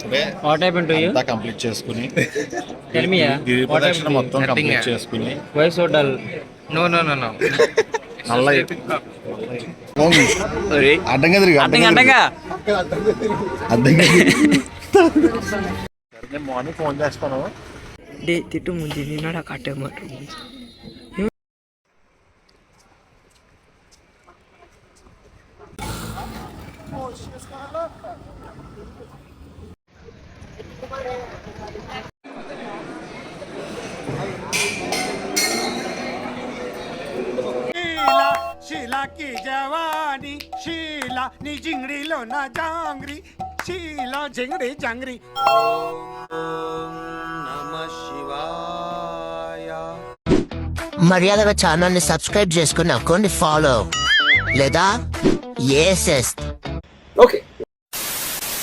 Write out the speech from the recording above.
Birthday what happen to you అంతా complete చేసుకుని tell me గిరి ప్రదక్షిణ మొత్తం కంప్లీట్ చేసుకుని వై సో డల్ No. నల్ల అడ్డంగా తిరిగి అడ్డంగా మార్నింగ్ ఫోన్ చేస్తాను. డే తిట్టు ముందు నిన్నడా కట్టేమాట शीला की जवानी शीला नी जिंगड़ीलो ना जांगरी शीला जिंगड़ी जांगरी नमः शिवाय మర్యాదగా ఛానల్ని సబ్స్క్రైబ్ చేసుకుని అకౌంట్ని ఫాలో లేదా ఏఎస్ఎస్ ఓకే